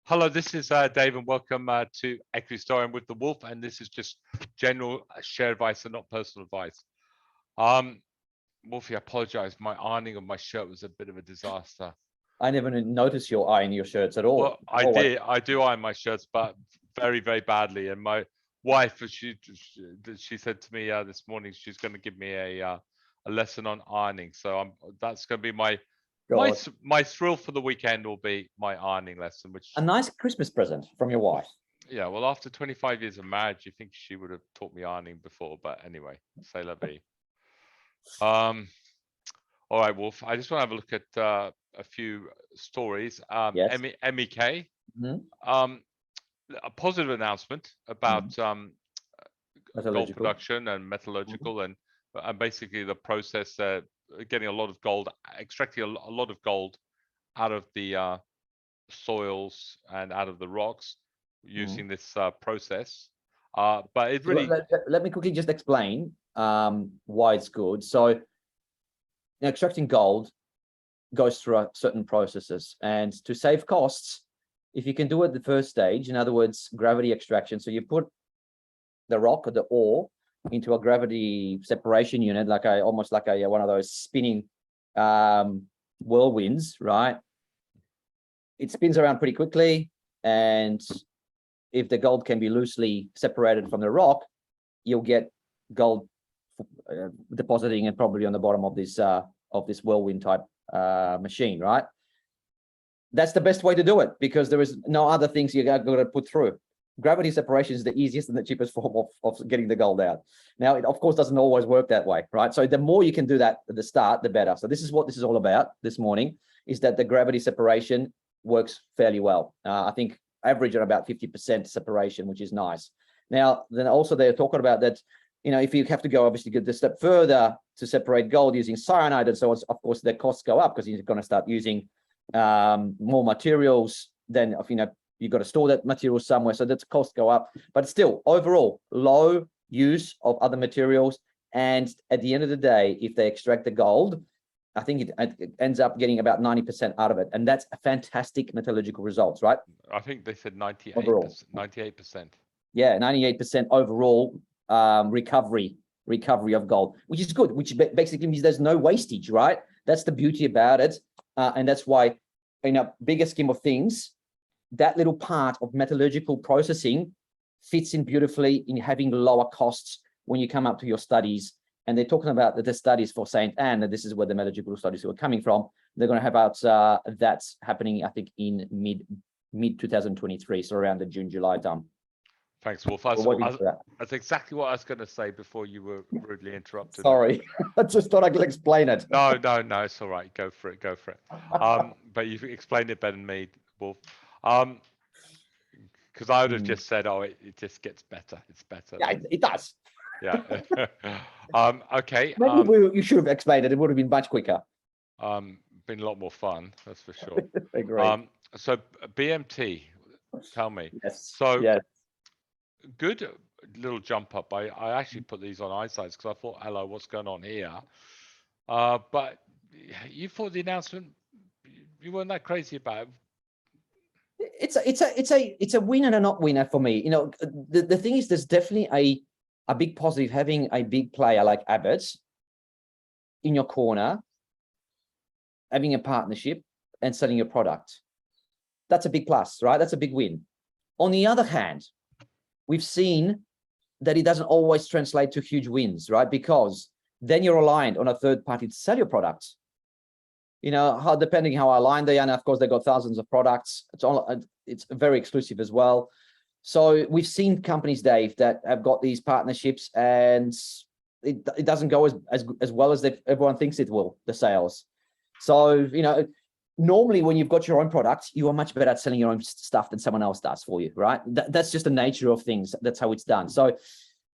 Hello, this is Dave, and welcome to Equities Story with the Wolf, and this is just general share advice and not personal advice. Wolfie, I apologize. My ironing of my shirt was a bit of a disaster. I never noticed you iron your shirts at all. Well, I do iron my shirts, but very, very badly. And my wife, she said to me this morning she's going to give me a lesson on ironing. So that's going to be my thrill for the weekend will be my ironing lesson, which a nice Christmas present from your wife. Yeah, well, after 25 years of marriage, you think she would have taught me ironing before, but anyway, say la vie. All right, Wolf. I just want to have a look at a few stories. Yes. MEK, a positive announcement about gold production and metallurgical and basically the process getting a lot of gold, extracting a lot of gold out of the soils and out of the rocks using this process. But it really let me quickly just explain why it's good. So extracting gold goes through certain processes, and to save costs, if you can do it the first stage, in other words, gravity extraction. So you put the rock or the ore into a gravity separation unit, like almost like one of those spinning whirlwinds, right? It spins around pretty quickly, and if the gold can be loosely separated from the rock, you'll get gold depositing and probably on the bottom of this whirlwind type machine, right? That's the best way to do it because there is no other things you got to put through. Gravity separation is the easiest and the cheapest form of getting the gold out. Now, it of course doesn't always work that way, right? So the more you can do that at the start, the better. So this is what this is all about this morning, is that the gravity separation works fairly well. I think average at about 50% separation, which is nice. Now, then also they're talking about that, you know, if you have to go obviously get the step further to separate gold using cyanide and so on, of course, the costs go up because you're going to start using more materials. Then, you know, you've got to store that material somewhere, so that's costs go up. But still, overall, low use of other materials. And at the end of the day, if they extract the gold, I think it ends up getting about 90% out of it. And that's a fantastic metallurgical results, right? I think they said 98%. 98%. Yeah, 98% overall recovery of gold, which is good, which basically means there's no wastage, right? That's the beauty about it. And that's why, in a bigger scheme of things, that little part of metallurgical processing fits in beautifully in having lower costs when you come up to your studies. And they're talking about the studies for St. Anne, and this is where the metallurgical studies were coming from. They're going to have out that's happening, I think, in mid 2023, so around the June-July time. Thanks, Wolf. That's exactly what I was going to say before you were rudely interrupted. Sorry, I just thought I could explain it. No, it's all right. Go for it. But you've explained it better than me, Wolf. Because I would have just said, oh, it just gets better. It's better. Yeah, it does. Yeah. Okay. Maybe you should have explained it. It would have been much quicker. Been a lot more fun, that's for sure. Agree. So BMT, tell me. Yes. So yes. Good little jump up. I actually put these on eyesight because I thought, hello, what's going on here? But you thought the announcement, you weren't that crazy about it. It's a win and a not winner for me. You know, the thing is, there's definitely a big positive having a big player like Abbott in your corner, having a partnership and selling your product. That's a big plus, right? That's a big win. On the other hand, we've seen that it doesn't always translate to huge wins, right? Because then you're reliant on a third party to sell your products. You know, depending how aligned they are, and of course, they've got thousands of products. It's very exclusive as well. So we've seen companies, Dave, that have got these partnerships and it doesn't go as well as everyone thinks it will, the sales. So, you know, normally when you've got your own products, you are much better at selling your own stuff than someone else does for you, right? That's just the nature of things. That's how it's done. So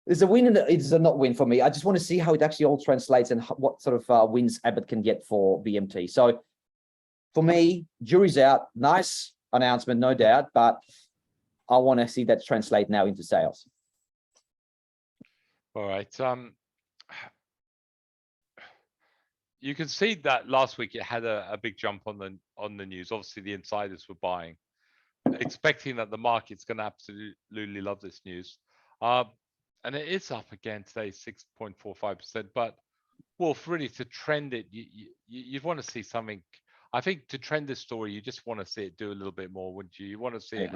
there's a win and it's a not win for me. I just want to see how it actually all translates and what sort of wins Abbott can get for BMT. So for me, jury's out. Nice announcement, no doubt, but I want to see that translate now into sales. All right. You can see that last week it had a big jump on the news. Obviously, the insiders were buying, expecting that the market's going to absolutely love this news. And it is up again today, 6.45%. But Wolf, really to trend it, you'd want to see something. I think to trend this story, you just want to see it do a little bit more, wouldn't you? You want to see it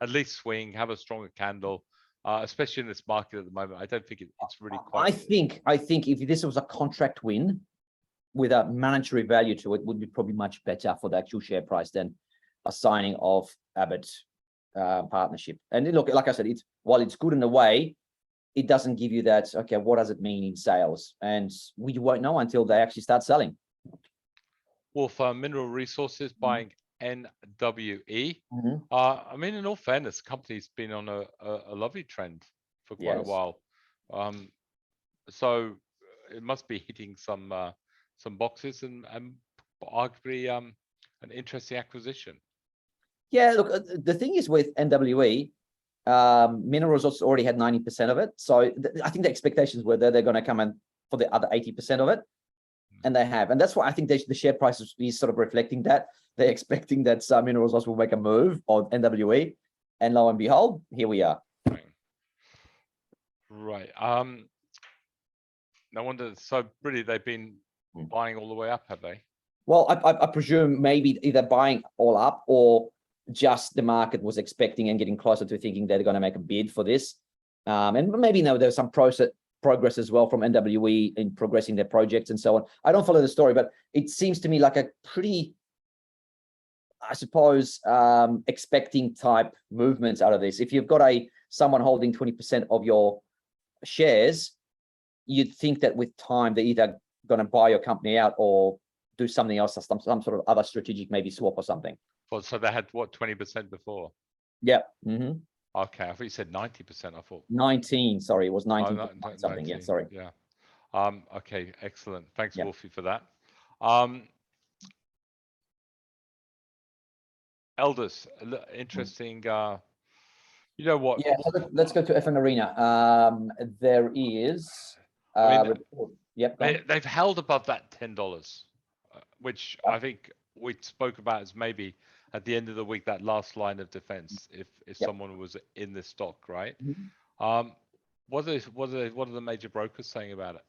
at least swing, have a stronger candle, especially in this market at the moment. I don't think it's really quite. I think if this was a contract win with a monetary value to it, would be probably much better for the actual share price than a signing of Abbott partnership. And look, like I said, while it's good in a way, it doesn't give you that, okay, what does it mean in sales? And we won't know until they actually start selling. Wolf, Mineral Resources buying NWE. I mean, in all fairness, the company's been on a lovely trend for quite a while. So it must be hitting some boxes and arguably an interesting acquisition. Yeah, look, the thing is with NWE, Mineral Resources already had 90% of it. So I think the expectations were that they're going to come in for the other 80% of it. And they have. And that's why I think the share price is sort of reflecting that. They're expecting that Mineral Resources will make a move on NWE. And lo and behold, here we are. Right. No wonder. So really, they've been buying all the way up, have they? Well, I presume maybe either buying all up or just the market was expecting and getting closer to thinking they're going to make a bid for this. And maybe there's some progress as well from NWE in progressing their projects and so on. I don't follow the story, but it seems to me like a pretty, I suppose, expecting type movements out of this. If you've got someone holding 20% of your shares, you'd think that with time they're either going to buy your company out or do something else, some sort of other strategic, maybe swap or something. Well, so they had what, 20% before? Yeah. Okay, I thought you said 90%. I thought 19. Sorry, it was 19 something. 19. Yeah, sorry. Yeah. Okay, excellent. Thanks, Wolfie, for that. Elders, interesting. You know what? Yeah, so let's go to FN Arena. There is. They've held above that $10, which I think we spoke about as maybe at the end of the week that last line of defense if someone was in this stock, right? What are the major brokers saying about it?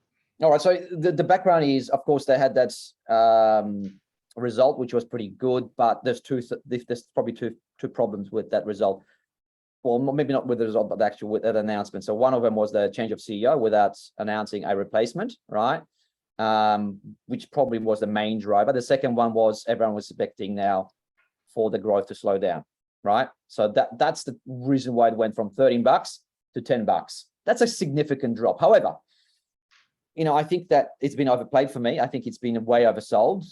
All right, so the background is, of course, they had that result, which was pretty good, but there's probably two problems with that result. Well, maybe not with the result, but actually with that announcement. So one of them was the change of CEO without announcing a replacement, right? Which probably was the main driver. The second one was everyone was expecting now for the growth to slow down, right? So that's the reason why it went from $13 to $10. That's a significant drop. However, I think that it's been overplayed for me. I think it's been way oversold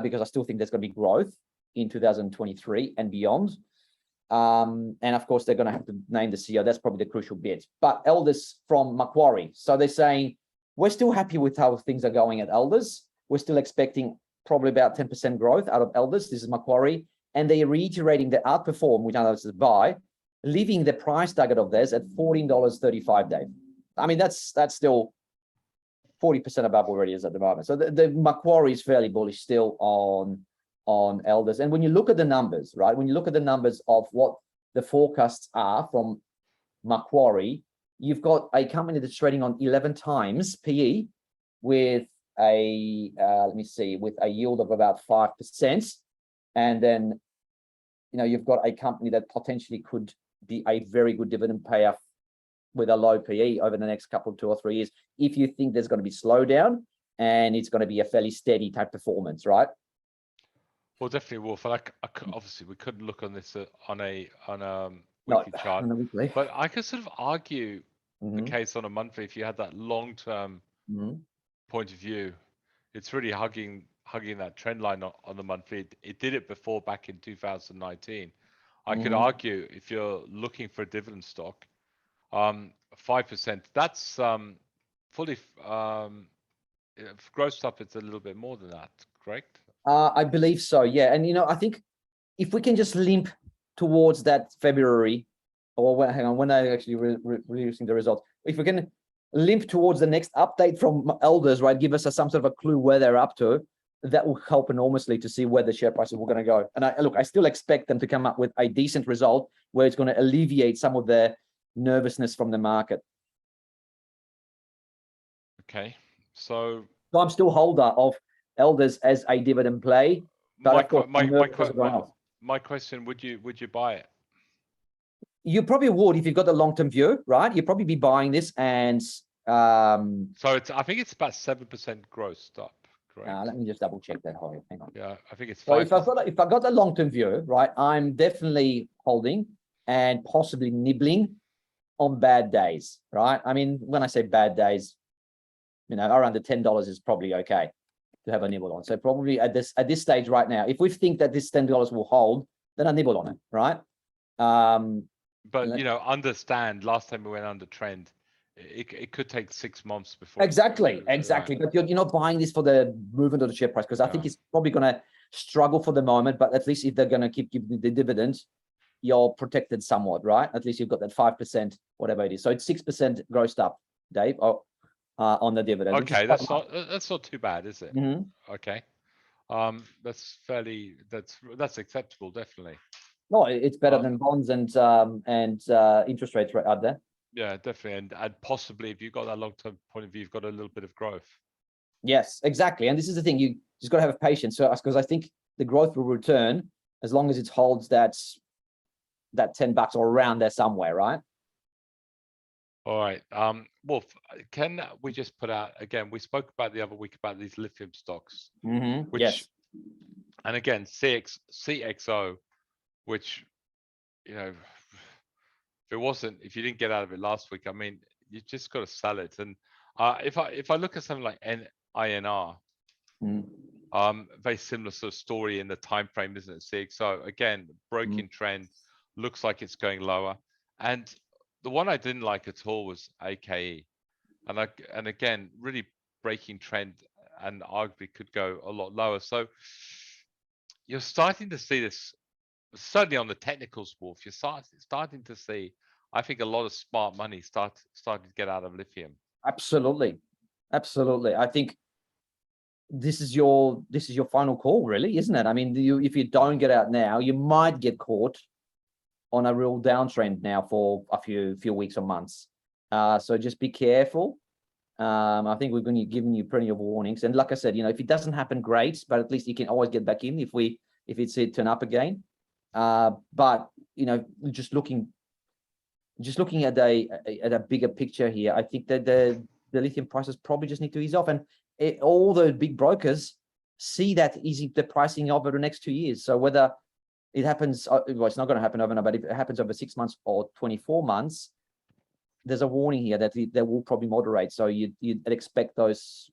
because I still think there's going to be growth in 2023 and beyond. And of course, they're going to have to name the CEO. That's probably the crucial bit. But Elders from Macquarie. So they're saying, we're still happy with how things are going at Elders. We're still expecting probably about 10% growth out of Elders. This is Macquarie. And they're reiterating the outperform, which I know is a buy, leaving the price target of theirs at $14.35, Dave. I mean, that's still 40% above where it is at the moment. So the Macquarie is fairly bullish still on Elders. And when you look at the numbers, right, when you look at the numbers of what the forecasts are from Macquarie, you've got a company that's trading on 11 times PE with with a yield of about 5%. And then, you've got a company that potentially could be a very good dividend payer with a low PE over the next couple, 2 or 3 years, if you think there's going to be slowdown and it's going to be a fairly steady type performance, right? Well, definitely, Wolf. Obviously, we couldn't look on this on a weekly chart, but I could sort of argue the case on a monthly. If you had that long-term point of view, it's really hugging that trend line on the monthly. It did it before back in 2019. I could argue if you're looking for a dividend stock, 5%. That's fully grossed up. It's a little bit more than that, correct? I believe so, yeah. And I think if we can just limp towards that February, or when they're actually releasing the results, if we can limp towards the next update from Elders, right, give us some sort of a clue where they're up to, that will help enormously to see where the share prices were going to go. And I still expect them to come up with a decent result where it's going to alleviate some of the nervousness from the market. Okay, so I'm still holder of Elders as a dividend play. But my question: would you buy it? You probably would if you've got the long-term view, right? You'd probably be buying this, and so I think it's about 7% gross up. Correct. Let me just double check that. Hang on. Yeah, I think it's 5%. So if I've got the long-term view, right, I'm definitely holding and possibly nibbling on bad days, right? I mean, when I say bad days, around the $10 is probably okay to have a nibble on. So probably at this stage right now, if we think that this $10 will hold, then I nibble on it, right? But understand, last time we went under trend, it could take 6 months before. Exactly. But you're not buying this for the movement of the share price, because I think it's probably going to struggle for the moment. But at least if they're going to keep giving the dividends, you're protected somewhat, right? At least you've got that 5%, whatever it is. So it's 6% grossed up, Dave, on the dividend. Okay, that's not too bad, is it? Mm-hmm. Okay, that's acceptable, definitely. No, it's better than bonds and interest rates right out there. Yeah, definitely, and possibly if you've got that long-term point of view, you've got a little bit of growth. Yes, exactly, and this is the thing, you just got to have patience. So, because I think the growth will return as long as it holds that $10 or around there somewhere, right? All right, Wolf, can we just put out again? We spoke about the other week about these lithium stocks, which, yes, and again, CXO, which if you didn't get out of it last week, I mean, you just got to sell it. And if I look at something like INR, very similar sort of story in the time frame, isn't it? CXO again, broken trend, looks like it's going lower. And the one I didn't like at all was AKE, and again, really breaking trend, and arguably could go a lot lower. So you're starting to see this, certainly on the technicals, Wolf. You're starting to see, I think, a lot of smart money starting to get out of lithium. Absolutely. I think this is your final call, really, isn't it? I mean, if you don't get out now, you might get caught on a real downtrend now for a few weeks or months. So just be careful. I think we're going to give you plenty of warnings. And like I said, if it doesn't happen, great, but at least you can always get back in if it's turn up again. But just looking at a bigger picture here, I think that the lithium prices probably just need to ease off, and all the big brokers see that easing the pricing over the next 2 years. So whether it happens, well, it's not going to happen overnight, but if it happens over 6 months or 24 months, there's a warning here that they will probably moderate. So you'd expect those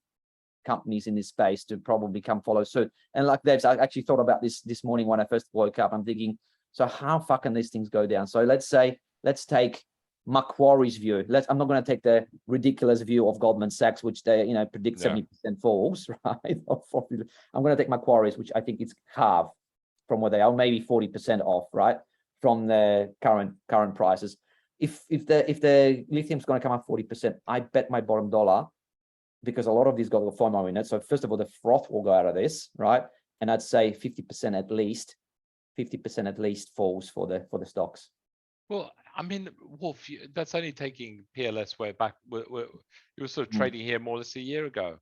companies in this space to probably come follow suit. And like Dave, I actually thought about this morning when I first woke up. I'm thinking, so how far can these things go down? So let's take Macquarie's view. I'm not going to take the ridiculous view of Goldman Sachs, which they predict 70% falls, right? I'm going to take Macquarie's, which I think it's half from where they are, maybe 40% off, right, from the current prices. If the lithium's going to come up 40%, I bet my bottom dollar, because a lot of these got the FOMO in it. So first of all, the froth will go out of this, right? And I'd say 50% at least falls for the stocks. Well, I mean, Wolf, that's only taking PLS way back. You were sort of trading here more or less a year ago.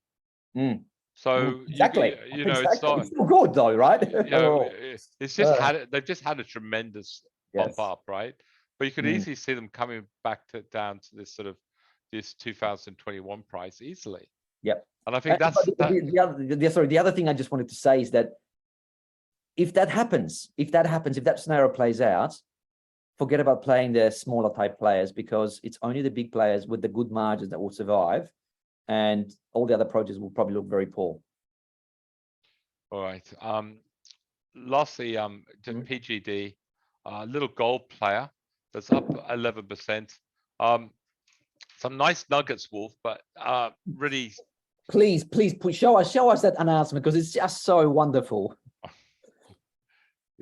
So exactly. It's not, it's still good though, right? It's just they've just had a tremendous bump up, right? But you could easily see them coming back down to this 2021 price easily. Yep. And I think the other thing I just wanted to say is that if that scenario plays out, forget about playing the smaller type players, because it's only the big players with the good margins that will survive, and all the other projects will probably look very poor. All right. Lastly, PGD, little gold player that's up 11%. Some nice nuggets, Wolf, but really. Please show us that announcement, because it's just so wonderful.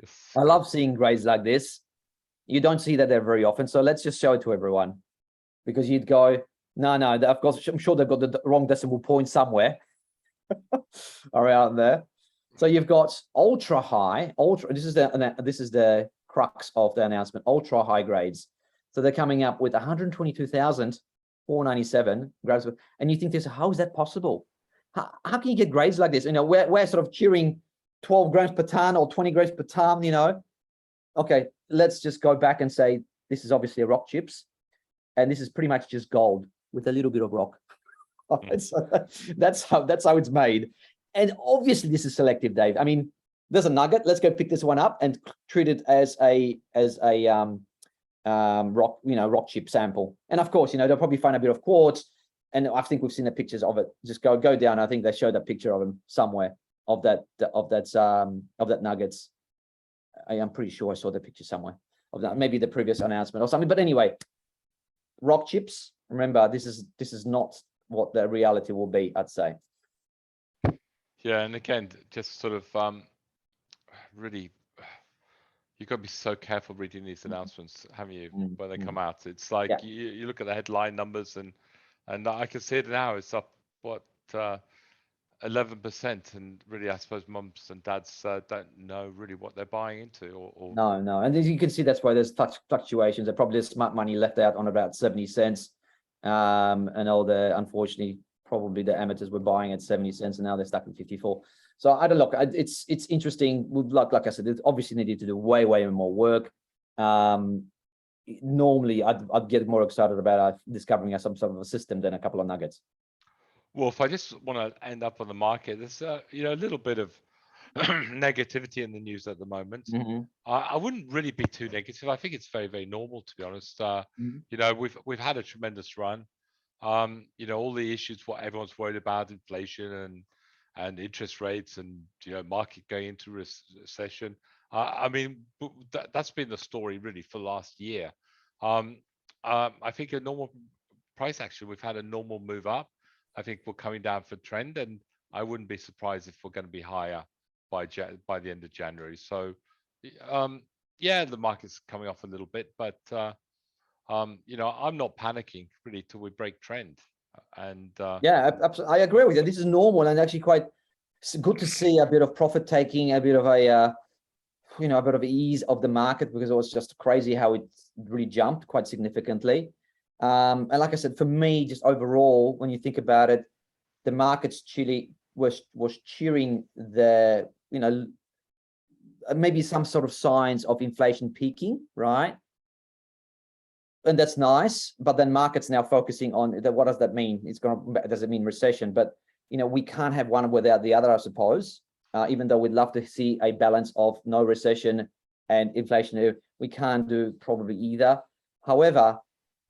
Yes. I love seeing grades like this. You don't see that there very often, so let's just show it to everyone, because you'd go, no, I'm sure they've got the wrong decimal point somewhere around there. So you've got ultra high, this is the crux of the announcement, ultra high grades. So they're coming up with 122,497 grams, and you think this, how is that possible? How can you get grades like this? You know, we're sort of cheering 12 grams per ton or 20 grams per ton, you know. Okay, let's just go back and say this is obviously a rock chips, and this is pretty much just gold with a little bit of rock. That's how it's made. And obviously this is selective, Dave. I mean, there's a nugget. Let's go pick this one up and treat it as a rock, you know, rock chip sample. And of course, you know, they'll probably find a bit of quartz. And I think we've seen the pictures of it. Just go down. I think they showed a picture of them somewhere of that nuggets. I am pretty sure I saw the picture somewhere of that, maybe the previous announcement or something. But anyway, rock chips. Remember, this is not what the reality will be, I'd say. Yeah, and again, just sort of really, you've got to be so careful reading these announcements, haven't you, when they come out? It's like you look at the headline numbers, and I can see it now. It's up what 11%, and really, I suppose mums and dads don't know really what they're buying into. Or No, and as you can see, that's why there's fluctuations. There's probably smart money left out on about 70 cents, and all the, unfortunately, probably the amateurs were buying at 70 cents, and now they're stuck at 54. So I don't look. It's interesting. Like I said, it obviously needed to do way more work. Normally, I'd get more excited about discovering some sort of a system than a couple of nuggets. Wolf, I just want to end up on the market. There's you know, a little bit of negativity in the news at the moment. I wouldn't really be too negative. I think it's very normal, to be honest. You know, we've had a tremendous run. You know, all the issues, what everyone's worried about, inflation and interest rates, and, you know, market going into recession. I mean, that's been the story really for last year. I think a normal price action, we've had a normal move up. I think we're coming down for trend, and I wouldn't be surprised if we're going to be higher by the end of January. So, yeah, the market's coming off a little bit, but you know, I'm not panicking really till we break trend. And yeah, absolutely, I agree with you. This is normal, and actually quite good to see a bit of profit taking, a bit of a you know, a bit of ease of the market, because it was just crazy how it really jumped quite significantly. And like I said, for me, just overall, when you think about it, the market's was cheering the, you know, maybe some sort of signs of inflation peaking, right? And that's nice, but then markets now focusing on that. What does that mean? Does it mean recession? But, you know, we can't have one without the other, I suppose. Even though we'd love to see a balance of no recession and inflation, we can't do probably either. However,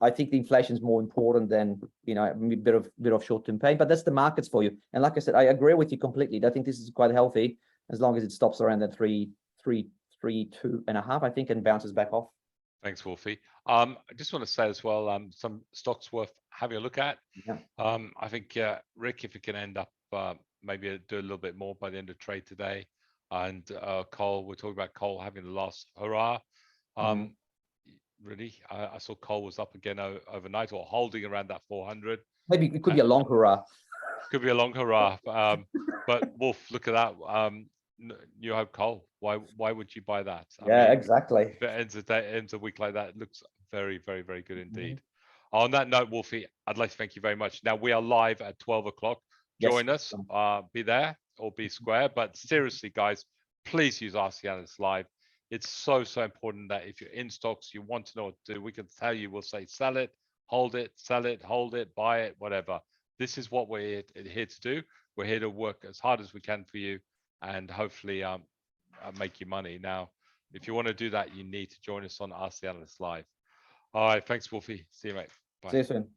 I think the inflation is more important than, you know, a bit of short-term pain, but that's the markets for you. And like I said, I agree with you completely. I think this is quite healthy as long as it stops around that 2.5, I think, and bounces back off. Thanks, Wolfie. I just want to say as well, some stocks worth having a look at. Yeah. I think, Rick, if you can end up maybe do a little bit more by the end of trade today, and coal, we're talking about coal having the last hurrah. Really, I saw coal was up again overnight, or holding around that 400. Maybe it could be a long hurrah. Could be a long hurrah. But Wolf, look at that. New Hope coal. Why would you buy that? I mean, exactly. If it ends a week like that, it looks very good indeed. On that note, Wolfie, I'd like to thank you very much. Now we are live at 12 o'clock. Join us. Be there or be square. But seriously, guys, please use Ask the Analyst Live. It's so important that if you're in stocks, you want to know what to do, we can tell you. We'll say sell it, hold it, sell it, hold it, buy it, whatever. This is what we're here to do. We're here to work as hard as we can for you, and hopefully make you money. Now, if you want to do that, you need to join us on Ask the Analyst Live. All right, thanks, Wolfie. See you, mate. Bye. See you soon.